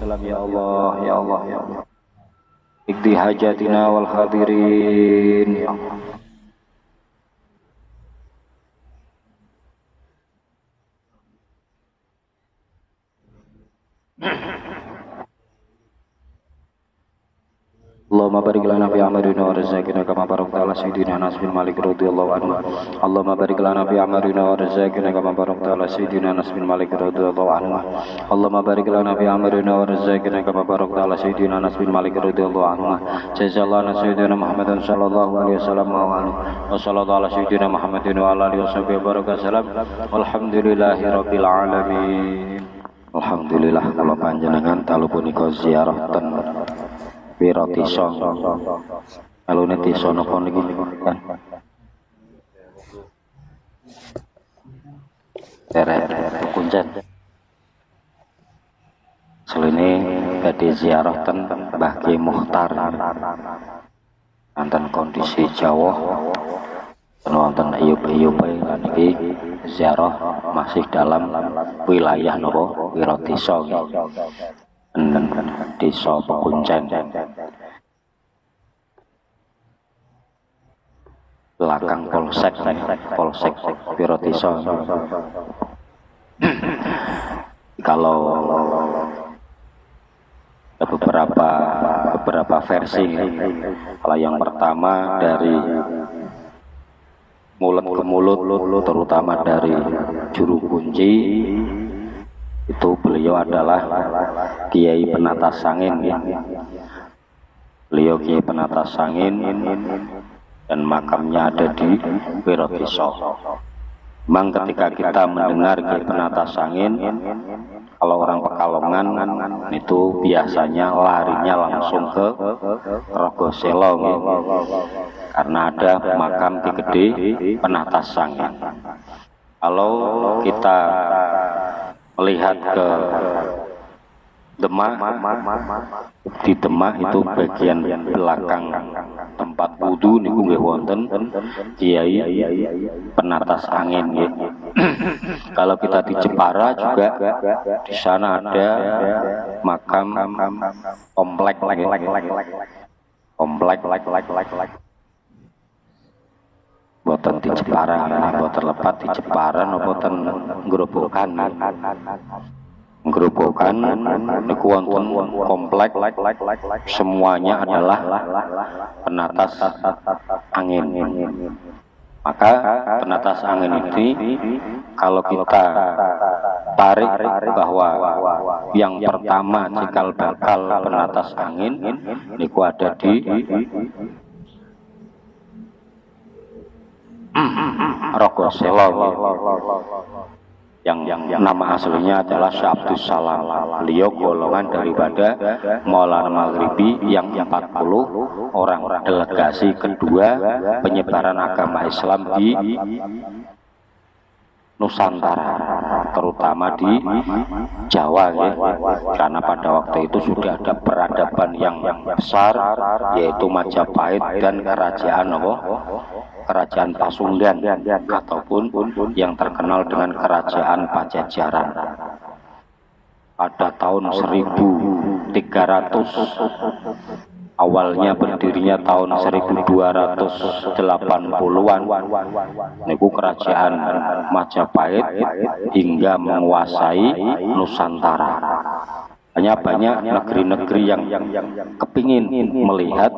Salam ya Allah, ya Allah, ya Allah. Ikdi hajatina wal hadirin ya Allah. Allahumma barik lana fi amalina wa rizqina kama barakta ala sayyidina Anas bin Malik radhiyallahu anhu. Allahumma barik lana fi amalina wa rizqina kama barakta ala sayyidina Anas bin Malik radhiyallahu anhu. Allahumma barik lana fi amalina wa rizqina kama barakta ala sayyidina Anas bin Malik radhiyallahu anhu. Jazakallahu sayyidina Muhammadan sallallahu alaihi wasallam wa sallallahu ala sayyidina Muhammadin wa ala alihi wasallam baraka salam. Walhamdulillahirabbil alamin. Alhamdulillah kula panjenengan dalu punika ziarah ten Wiro Tiso, alune Tiso napa niki kan? Terek Kuncen. Selene badhe ziarah ten Mbah Ki Mukhtar. Wonten kondisi jawah, wonten iyup-iyupe niki ziarah masih dalam wilayah napa Wiro Tiso. Desa Pekuncen, belakang Polsek Wiro Tiso. Kalau beberapa versi, kalau yang pertama dari mulut ke mulut, terutama dari juru kunci, itu beliau adalah Kiai Penatas Sangin ya. Beliau Kiai Penatas Sangin dan makamnya ada di Wiro Tiso. Memang ketika kita mendengar Kiai Penatas Sangin, kalau orang Pekalongan itu biasanya larinya langsung ke Rogoselo ya. Karena ada makam Ki Gede Penatas Sangin. Kalau kita melihat ke Demak, di Demak itu bagian belakang tempat wudu niku nggih wonten Kiai Penatas Angin nggih. Kalau kita di Jepara juga di sana ada makam komplek boten di Jepara, boten lepat di Jepara napa ten Grobogan. Grobogan niku wonten komplek semuanya adalah Penatas Angin. Maka Penatas Angin ini kalau kita tarik bahwa yang pertama cikal bakal Penatas Angin niku ada di Rogoselo yang nama aslinya adalah Syekh Abdus Salam. Beliau golongan daripada Maulana Maghribi yang 40 orang delegasi kedua penyebaran agama Islam di Nusantara, terutama di Jawa ya. Karena pada waktu itu sudah ada peradaban yang besar, yaitu Majapahit dan Kerajaan Pasundan ataupun yang terkenal dengan Kerajaan Pajajaran. Pada tahun 1300, awalnya berdirinya tahun 1280-an, niku Kerajaan Majapahit hingga menguasai Nusantara. Hanya banyak negeri-negeri yang kepingin melihat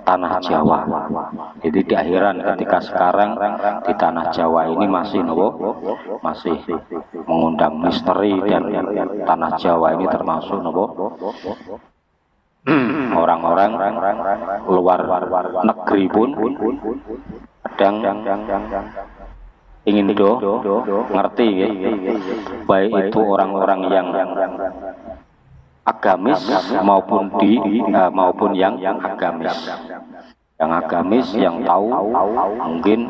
tanah Jawa. Jadi di akhiran ketika sekarang di tanah Jawa ini masih mengundang misteri, dan tanah Jawa ini termasuk orang-orang luar negeri pun kadang ingin ngerti ya. Baik itu orang-orang yang agamis maupun yang agamis. Yang agamis yang tahu mungkin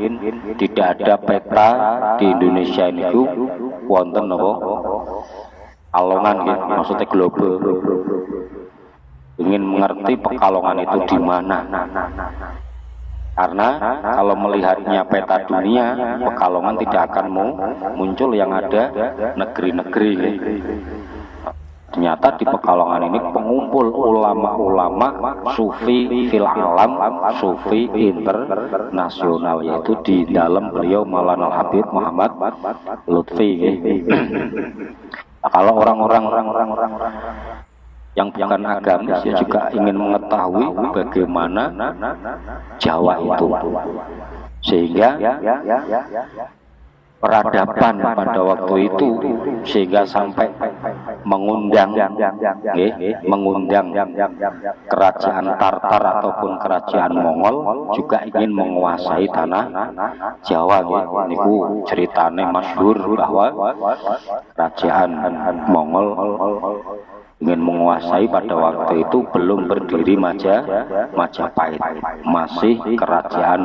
tidak ada peta di Indonesia ini wonten Pekalongan gitu, maksudnya global. Ingin mengerti Pekalongan itu di mana. Karena kalau melihatnya peta dunia, Pekalongan tidak akan muncul yang ada negeri-negeri. Ternyata di Pekalongan ini pengumpul ulama-ulama sufi fil alam, sufi internasional, yaitu di dalam beliau Maulana Habib Muhammad Lutfi. Kalau orang-orang yang bukan agamis ya juga ingin mengetahui bagaimana Jawa itu, sehingga peradaban pada waktu itu, sehingga sampai mengundang kerajaan Tartar ataupun kerajaan Mongol juga ingin menguasai tanah Jawa. Niku ceritane masyhur bahwa kerajaan Mongol ingin menguasai pada waktu itu belum berdiri Majapahit, masih kerajaan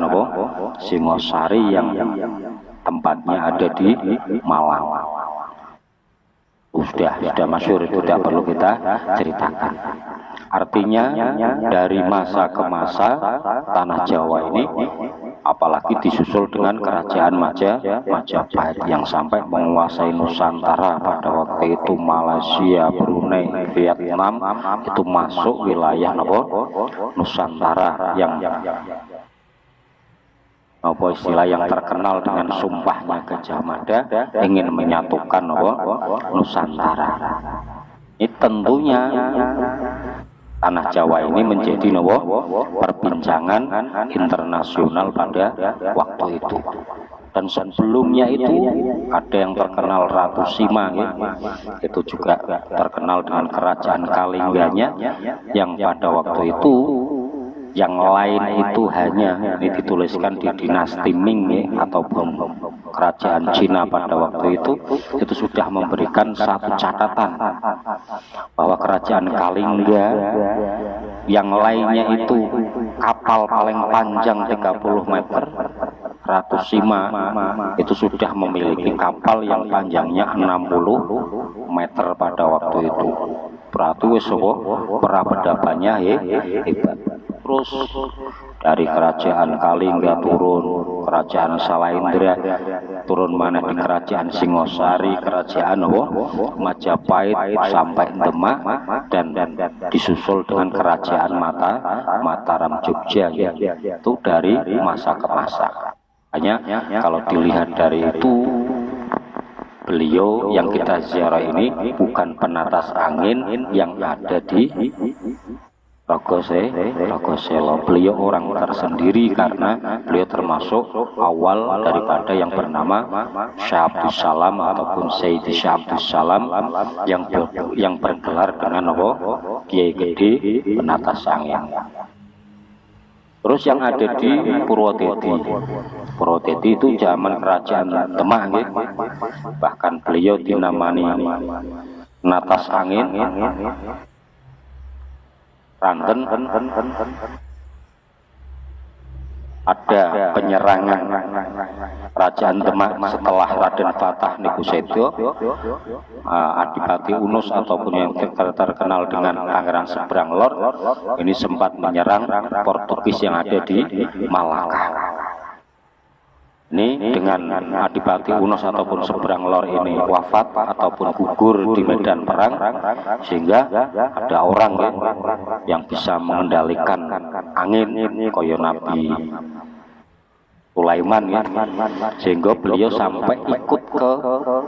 Singosari yang tempatnya ada di Malang. Sudah masyhur, itu tidak perlu kita ceritakan. Artinya dari masa ke masa tanah Jawa ini, apalagi disusul dengan kerajaan Majapahit yang sampai menguasai Nusantara pada waktu itu, Malaysia, Brunei, Vietnam, itu masuk wilayah Nusantara yang apa istilah yang terkenal dengan sumpahnya Gajah Mada, ingin menyatukan Nusantara. Ini tentunya tanah Jawa ini menjadi perbincangan internasional pada waktu itu. Dan sebelumnya itu ada yang terkenal Ratu Sima, itu juga terkenal dengan kerajaan Kalingganya, yang pada waktu itu yang lain itu hanya ini dituliskan di dinasti Ming ataupun kerajaan Cina pada waktu itu sudah memberikan satu catatan bahwa kerajaan Kalingga yang lainnya itu kapal paling panjang 30 meter, Ratu Sima itu sudah memiliki kapal yang panjangnya 60 meter pada waktu itu. Berarti peradabannya hebat. Terus dari kerajaan Kalingga turun, kerajaan Salaindra turun mana di kerajaan Singosari, kerajaan Majapahit sampai Demak, dan disusul dengan kerajaan Mataram Jogja, itu dari masa ke masa. Hanya kalau dilihat dari itu, beliau yang kita ziarah ini bukan penatas angin yang ada di Rogoselo. Beliau orang tersendiri karena beliau termasuk awal daripada yang bernama Syekh Abdus Salam ataupun Sayyidi Syekh Abdus Salam yang bergelar dengan Kiai Gede Penatas Angin. Terus yang ada di Purwodadi itu zaman kerajaan Demak, bahkan beliau dinamani Penatas Angin Ranten. Ada penyerangan kerajaan Demak setelah Raden Fatah Nikusetyo, Adipati Unus ataupun yang terkenal dengan Pangeran Seberang Lor, ini sempat menyerang Portugis yang ada di Malaka. Ini dengan Adipati Unus ataupun Seberang Lor ini wafat ataupun gugur di medan perang, sehingga ada orang yang bisa mengendalikan angin koyo Nabi Sulaiman, sehingga beliau sampai ikut ke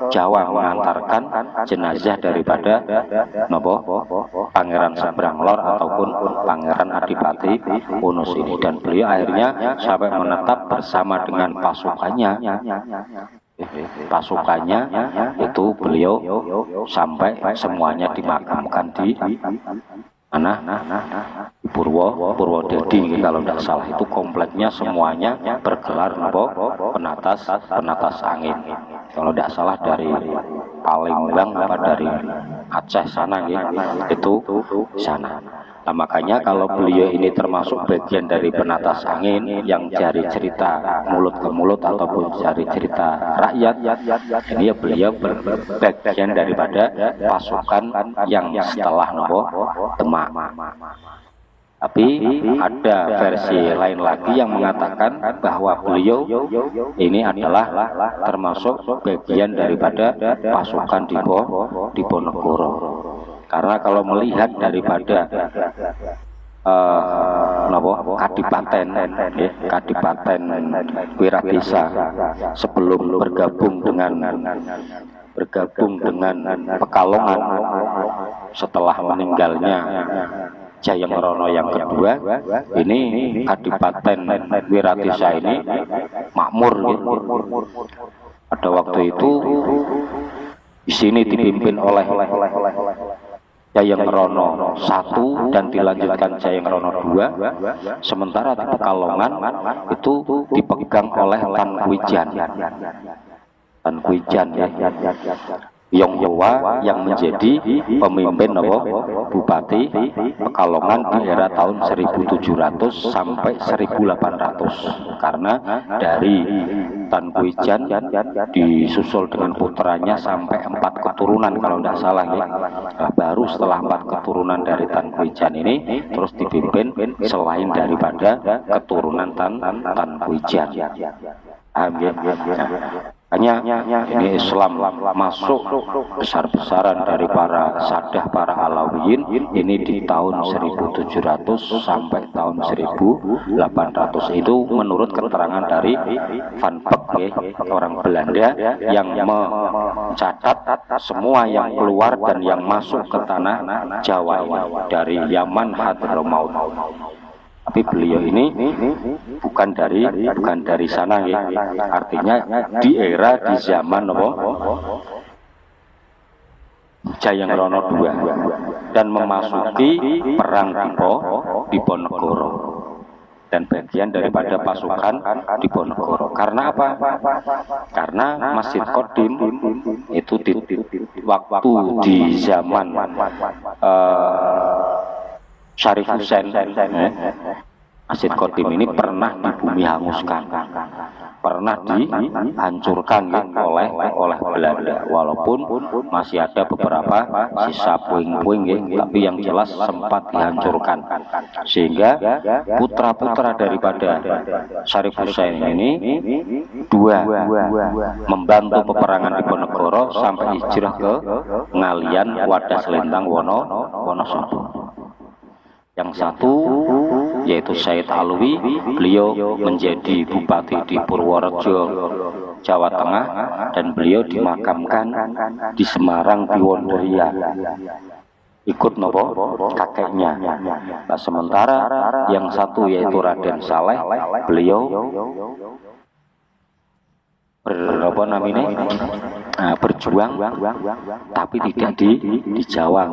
Jawa mengantarkan jenazah daripada Pangeran Seberang Lor ataupun Pangeran Adipati Unus ini, dan beliau akhirnya sampai menetap bersama dengan pasukannya itu beliau sampai semuanya dimakamkan di mana? Di Purwodadi kalau tidak salah, itu kompleknya semuanya bergelar penatas angin. Kalau tidak salah dari Palembang apa dari Aceh sana itu sana. Nah, makanya kalau beliau ini termasuk bagian dari penatas angin yang cari cerita mulut ke mulut ataupun cari cerita rakyat, ini ya beliau bagian daripada pasukan yang setelah Demak. Tapi ada versi lain lagi yang mengatakan bahwa beliau ini adalah termasuk bagian daripada pasukan di Ponegoro. Karena kalau melihat daripada Kadipaten Wiradesa sebelum bergabung dengan Pekalongan setelah meninggalnya Jayengrono yang kedua, ini Kadipaten Wiradesa ini makmur gitu. Pada waktu itu di sini dipimpin oleh Jayengrono I dan dilanjutkan Jayengrono II, sementara di Pekalongan itu dipegang oleh Tan Kwijan ya. Yonghoa yang menjadi pemimpin Bupati Pekalongan di era tahun 1700 sampai 1800, karena dari Tan Kwijan disusul dengan putranya sampai 4 keturunan kalau tidak salah ya. Baru setelah 4 keturunan dari Tan Kwijan ini terus dipimpin selain daripada keturunan Tan Kwijan. Hanya ini Islam masuk besar-besaran dari para sadah, para Alawiyin ini di tahun 1700 sampai tahun 1800. Itu menurut keterangan dari Van Beek, orang Belanda yang mencatat semua yang keluar dan yang masuk ke tanah Jawa ini dari Yaman Hadramaut. Tapi beliau ini bukan dari sana ya. Artinya di era di zaman Jayengrono II dan memasuki perang di Ponegoro dan bagian daripada pasukan di Ponegoro. Karena apa? Karena Masjid Qadim itu waktu di zaman Syarif Husain, Masjid Qadim ini pernah dibumi hanguskan, pernah dihancurkan oleh Belanda. Walaupun masih ada beberapa sisa puing-puing, tapi yang jelas sempat dihancurkan. Sehingga putra-putra daripada Syarif Husain ini dua membantu peperangan di Ponegoro sampai hijrah ke Ngalian Wadas Lintang Wonosobo. Yang satu yaitu Said Alwi, beliau menjadi bupati di Purworejo, Jawa Tengah, dan beliau dimakamkan di Semarang di Wondoria. Ikut kakeknya. Nah, sementara yang satu yaitu Raden Saleh, beliau berjuang tapi tidak di Jawa.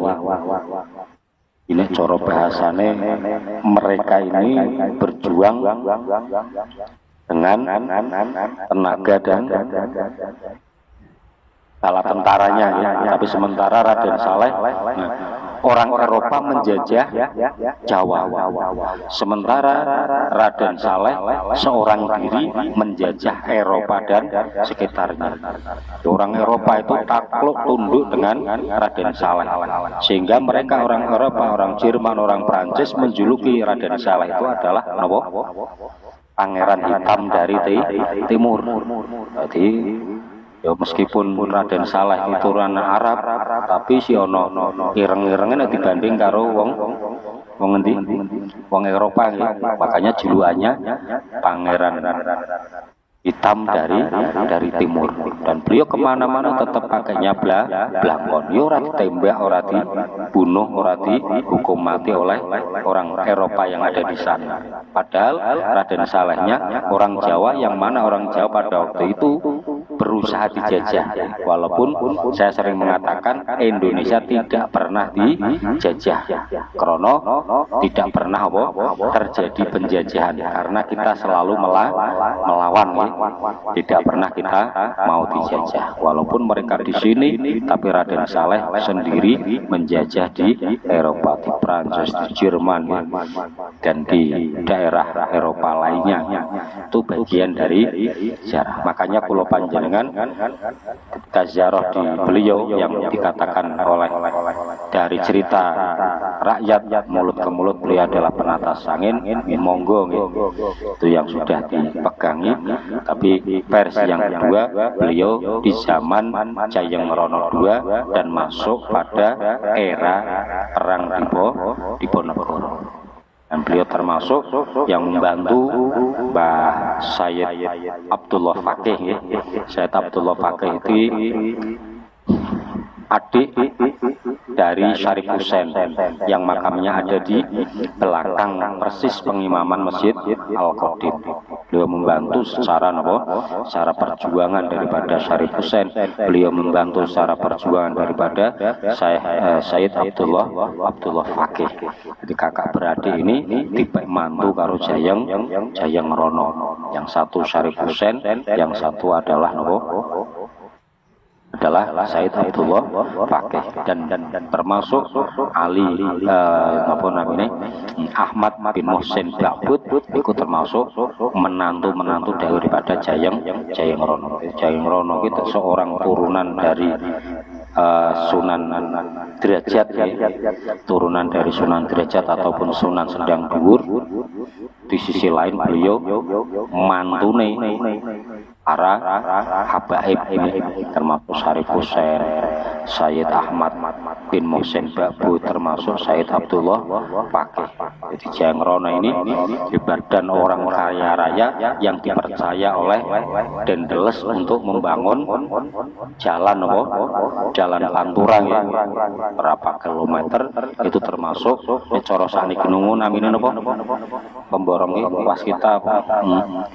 Ini coro bahasane, mereka ini berjuang dengan tenaga dan bala tentaranya ya. Tapi sementara Raden Saleh, orang Eropa menjajah Jawa. Sementara Raden Saleh seorang diri menjajah Eropa dan sekitarnya. Orang Eropa itu takluk tunduk dengan Raden Saleh, sehingga mereka orang Eropa, orang Jerman, orang Prancis menjuluki Raden Saleh itu adalah Pangeran Hitam dari Timur. Jadi ya meskipun Raden Saleh itu ranah Arab, tapi si ono ireng-irengnya dibanding karo wong endi? Wong Eropa ya. Makanya julukannya Pangeran Hitam dari Timur. Dan beliau kemana-mana tetap pakainya blangkon. Ya ora ditembak, ora dibunuh, ora dihukum mati oleh orang Eropa yang ada di sana. Padahal Raden Salehnya orang Jawa, yang mana orang Jawa pada waktu itu berusaha dijajah. Walaupun saya sering mengatakan Indonesia tidak pernah dijajah, karena tidak pernah terjadi penjajahan, karena kita selalu melawan ya. Tidak pernah kita mau dijajah. Walaupun mereka di sini, tapi Raden Saleh sendiri menjajah di Eropa, di Prancis, di Jerman ya, dan di daerah Eropa lainnya. Itu bagian dari sejarah. Makanya Pulau Panjenengan ketika ziarah di beliau yang dikatakan oleh dari cerita rakyat, mulut ke mulut. Beliau adalah penatas angin, monggo itu yang sudah dipegangi. Tapi versi yang kedua, beliau di zaman Jayeng Rono II dan masuk pada era perang Diponegoro. Dan beliau termasuk yang membantu Mbah Sayyid Abdullah Fakih. Sayyid Abdullah Fakih itu adik dari Syarif Husain yang makamnya ada di belakang persis pengimaman Masjid Al-Qadim. Beliau membantu secara perjuangan daripada Syarif Husain. Beliau membantu secara perjuangan daripada Sayyid Abdullah Fakih. Jadi kakak beradik ini dimantu karo Jayeng Rono. Yang satu Syarif Husain, yang satu adalah Sayyid Abdullah Fakih dan termasuk Ahmad bin Muhsin Ba'bud itu termasuk menantu daripada Jayeng Rono. Jayeng Rono itu seorang turunan dari Sunan Derajat, turunan dari Sunan Derajat ataupun Sunan Sendang Dhuwur. Di sisi lain beliau mantune para habaib ini, termasuk Syarif Husain, Sayyid Ahmad bin Muhsin Ba'bud, termasuk Sayyid Abdullah Fakih. Jadi Jayeng Rono ini dan orang kaya raya yang dipercaya oleh Dendeles untuk membangun jalan Pantura berapa kilometer itu, termasuk cara saniki nungun namine pemborong waskita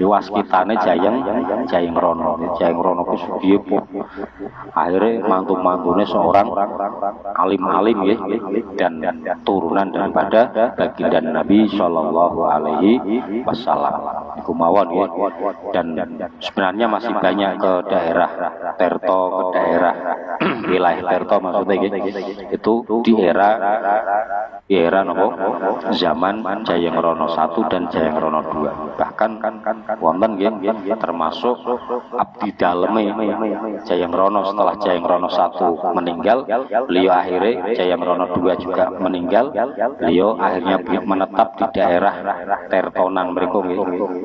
waskitane Jayeng Rono. Jayeng Rono ku sudiye akhirnya mantu-mantune seorang alim-alim dan turunan daripada baginda Nabi Shallallahu Alaihi Wasallam. Iku mawon dan sebenarnya masih banyak ke daerah Terto, ke daerah wilayah Terto maksudnya itu di era zaman Jayeng Rono I dan Jayeng Rono II. Bahkan wonten termasuk abdi daleme Jayeng Rono setelah Jayeng Rono I meninggal, beliau akhirnya Jayeng Rono II juga meninggal. Beliau akhirnya menetap di daerah Tertonan mereka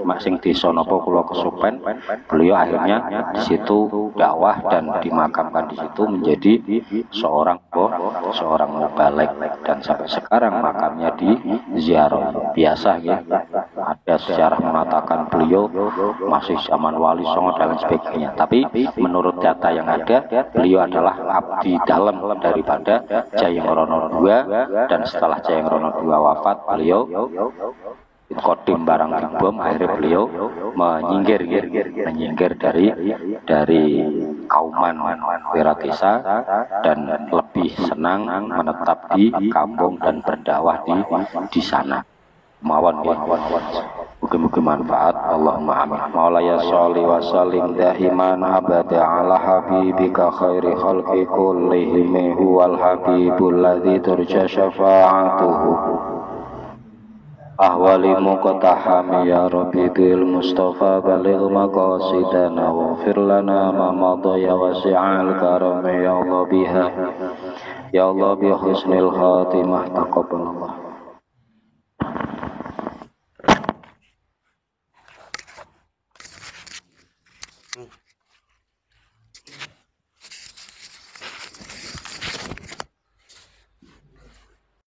masing desa napa kula kesupen. Beliau akhirnya di situ dakwah dan dimakamkan di situ menjadi seorang mubalek, dan sampai sekarang makamnya di ziarah biasa ada sejarah mengatakan beliau masih zaman Wali Songo dan sebagainya. Tapi menurut data yang ada, beliau adalah abdi dalam daripada Jayeng Rono II, dan setelah Jayeng Rono II wafat, beliau kodim barang dibom, akhirnya beliau menyingkir dari kauman Wiratesa dan lebih senang menetap di kampung dan berdakwah di sana. Mawon mugi-mugi manfaat. Allahumma amin. Maulaya sholli wa sallim daiman abada ala habibika khairi khalqi kullihim huwal habibul ladzi turja syafa'atuhu. Ahwali muqtahami ya Rabbi bil Mustafa baligh maqasidana waghfir lana ma madha ya wasi'al karam ya Allah biha ya Allah bi husnil khatimah taqabbalallah.